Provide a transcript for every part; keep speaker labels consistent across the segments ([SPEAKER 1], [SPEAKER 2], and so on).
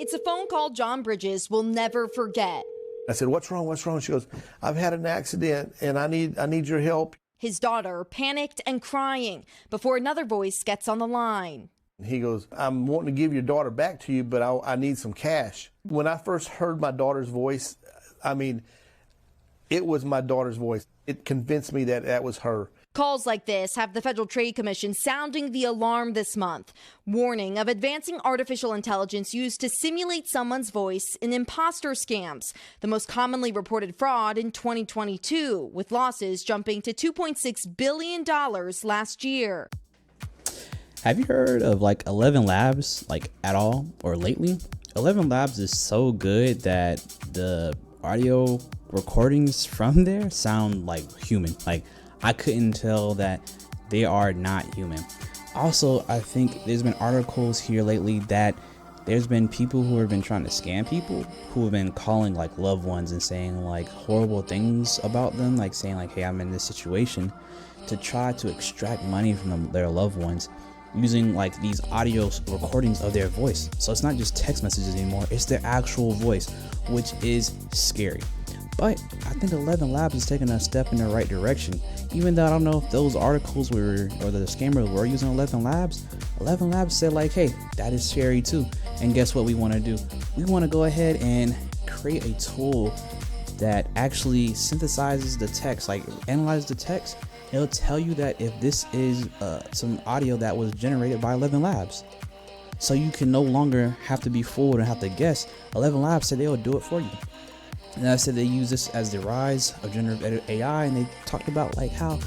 [SPEAKER 1] It's a phone call John Bridges will never forget.
[SPEAKER 2] I said, "What's wrong? What's wrong?" She goes, "I've had an accident and I need your help."
[SPEAKER 1] His daughter panicked and crying before another voice gets on the line.
[SPEAKER 2] He goes, "I'm wanting to give your daughter back to you, but I need some cash." When I first heard my daughter's voice, I mean, it was my daughter's voice. It convinced me that that was her.
[SPEAKER 1] Calls like this have the Federal Trade Commission sounding the alarm this month, warning of advancing artificial intelligence used to simulate someone's voice in imposter scams, the most commonly reported fraud in 2022, with losses jumping to $2.6 billion last year.
[SPEAKER 3] Have you heard of like ElevenLabs, like at all or lately? ElevenLabs is so good that the audio recordings from there sound like human. Like I couldn't tell that they are not human. Also, I think there's been articles here lately that there's been people who have been trying to scam people, who have been calling like loved ones and saying like horrible things about them, like saying like, "Hey, I'm in this situation," to try to extract money from their loved ones using like these audio recordings of their voice. So it's not just text messages anymore, it's their actual voice, which is scary. But I think ElevenLabs is taking a step in the right direction. Even though I don't know if those articles were, or the scammers were using ElevenLabs said like, "Hey, that is scary too." And guess what we want to do? We want to go ahead and create a tool that actually synthesizes the text, like analyzes the text. It'll tell you that if this is some audio that was generated by ElevenLabs. So you can no longer have to be fooled and have to guess. ElevenLabs said they will do it for you. And I said they use this as the rise of generative AI, and they talked about like how,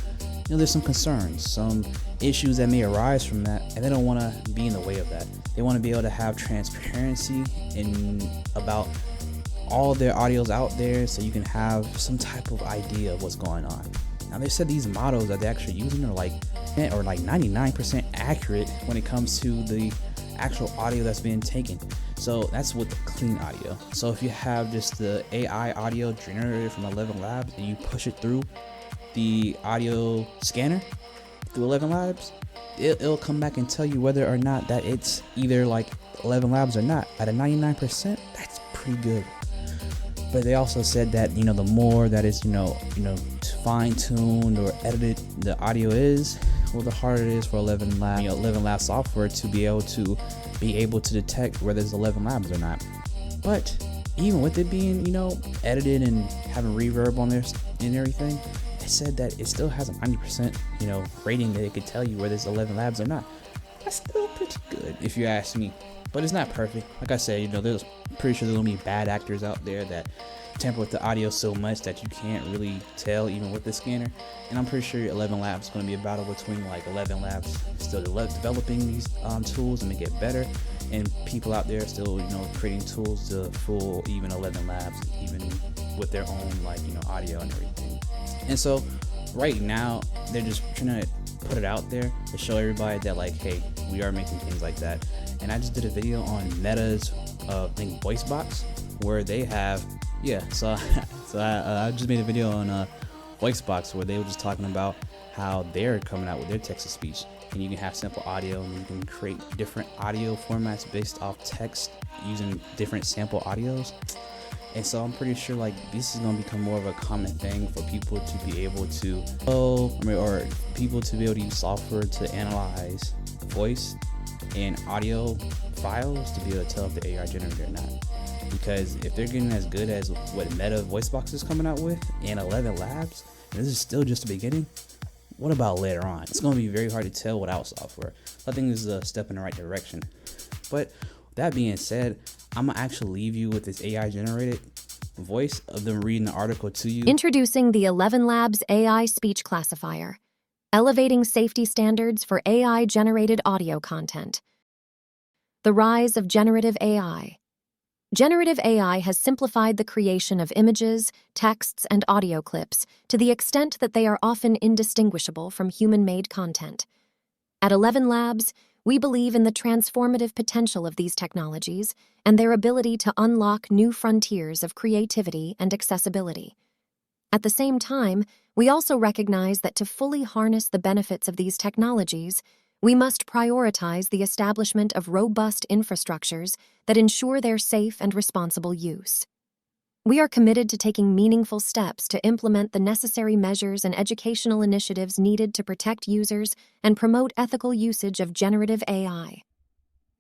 [SPEAKER 3] there's some concerns, some issues that may arise from that, and they don't want to be in the way of that. They want to be able to have transparency in about all their audios out there, so you can have some type of idea of what's going on. Now they said these models that they're actually using are like 99% accurate when it comes to the actual audio that's being taken. So that's with the clean audio. So if you have just the AI audio generated from ElevenLabs and you push it through the audio scanner through ElevenLabs, it'll come back and tell you whether or not that it's either like ElevenLabs or not. At a 99%, that's pretty good. But they also said that the more that is fine-tuned or edited the audio is, well, the harder it is for ElevenLabs software to be able to detect whether it's ElevenLabs or not. But even with it being edited and having reverb on there and everything, it said that it still has a 90% rating that it could tell you whether it's ElevenLabs or not. That's still pretty good if you ask me. But it's not perfect. Like I said, there's pretty sure there's gonna be bad actors out there that tamper with the audio so much that you can't really tell even with the scanner. And I'm pretty sure ElevenLabs is gonna be a battle between like ElevenLabs still developing these tools and make it better, and people out there still creating tools to fool even ElevenLabs, even with their own audio and everything. And so right now they're just trying to put it out there to show everybody that like, hey, we are making things like that. And I just did a video on Meta's voice box where they have so I just made a video on voice box where they were just talking about how they're coming out with their text to speech, and you can have simple audio and you can create different audio formats based off text using different sample audios. And so I'm pretty sure like this is going to become more of a common thing for people to be able to or people to be able to use software to analyze voice and audio files to be able to tell if the AI generated or not. Because if they're getting as good as what Meta Voicebox is coming out with and ElevenLabs, and this is still just the beginning, what about later on? It's going to be very hard to tell without software. I think this is a step in the right direction. But that being said, I'm going to actually leave you with this AI generated voice of them reading the article to you.
[SPEAKER 4] Introducing the ElevenLabs AI Speech Classifier, elevating safety standards for AI generated audio content. The rise of generative AI. Generative AI has simplified the creation of images, texts, and audio clips to the extent that they are often indistinguishable from human-made content. At ElevenLabs, we believe in the transformative potential of these technologies and their ability to unlock new frontiers of creativity and accessibility. At the same time, we also recognize that to fully harness the benefits of these technologies, We must prioritize the establishment of robust infrastructures that ensure their safe and responsible use. We are committed to taking meaningful steps to implement the necessary measures and educational initiatives needed to protect users and promote ethical usage of generative AI.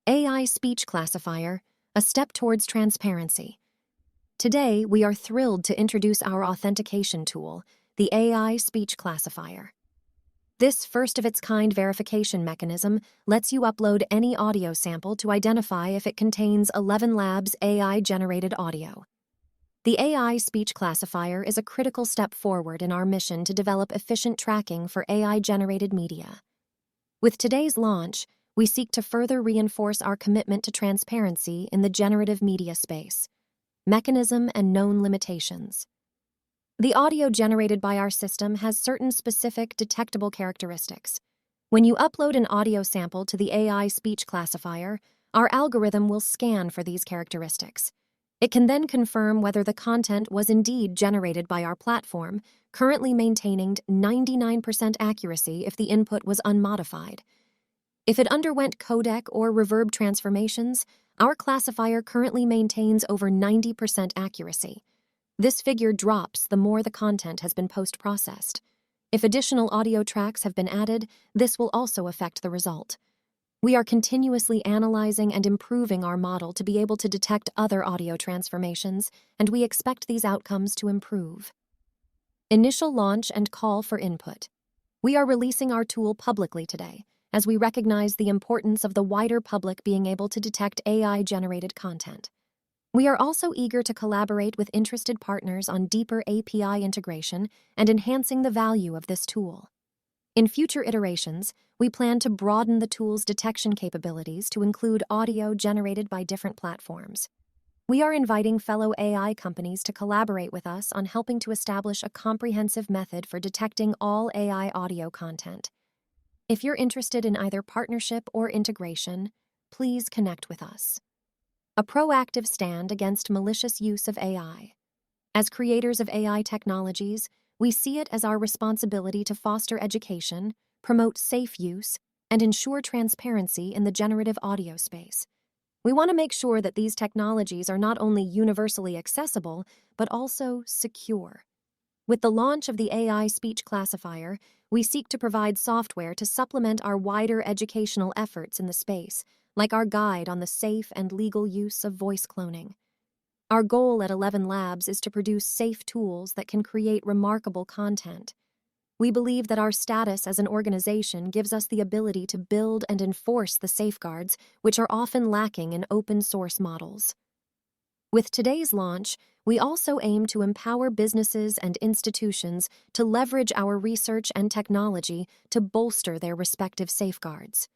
[SPEAKER 4] AI Speech Classifier, a step towards transparency. Today, we are thrilled to introduce our authentication tool, the AI Speech Classifier. This first-of-its-kind verification mechanism lets you upload any audio sample to identify if it contains ElevenLabs AI-generated audio. The AI Speech Classifier is a critical step forward in our mission to develop efficient tracking for AI-generated media. With today's launch, we seek to further reinforce our commitment to transparency in the generative media space. Mechanism and known limitations. The audio generated by our system has certain specific detectable characteristics. When you upload an audio sample to the AI Speech Classifier, our algorithm will scan for these characteristics. It can then confirm whether the content was indeed generated by our platform, currently maintaining 99% accuracy if the input was unmodified. If it underwent codec or reverb transformations, our classifier currently maintains over 90% accuracy. This figure drops the more the content has been post-processed. If additional audio tracks have been added, this will also affect the result. We are continuously analyzing and improving our model to be able to detect other audio transformations, and we expect these outcomes to improve. Initial launch and call for input. We are releasing our tool publicly today, as we recognize the importance of the wider public being able to detect AI-generated content. We are also eager to collaborate with interested partners on deeper API integration and enhancing the value of this tool. In future iterations, we plan to broaden the tool's detection capabilities to include audio generated by different platforms. We are inviting fellow AI companies to collaborate with us on helping to establish a comprehensive method for detecting all AI audio content. If you're interested in either partnership or integration, please connect with us. A proactive stand against malicious use of AI. As creators of AI technologies, we see it as our responsibility to foster education, promote safe use, and ensure transparency in the generative audio space. We want to make sure that these technologies are not only universally accessible, but also secure. With the launch of the AI Speech Classifier, we seek to provide software to supplement our wider educational efforts in the space, like our guide on the safe and legal use of voice cloning. Our goal at ElevenLabs is to produce safe tools that can create remarkable content. We believe that our status as an organization gives us the ability to build and enforce the safeguards which are often lacking in open-source models. With today's launch, we also aim to empower businesses and institutions to leverage our research and technology to bolster their respective safeguards.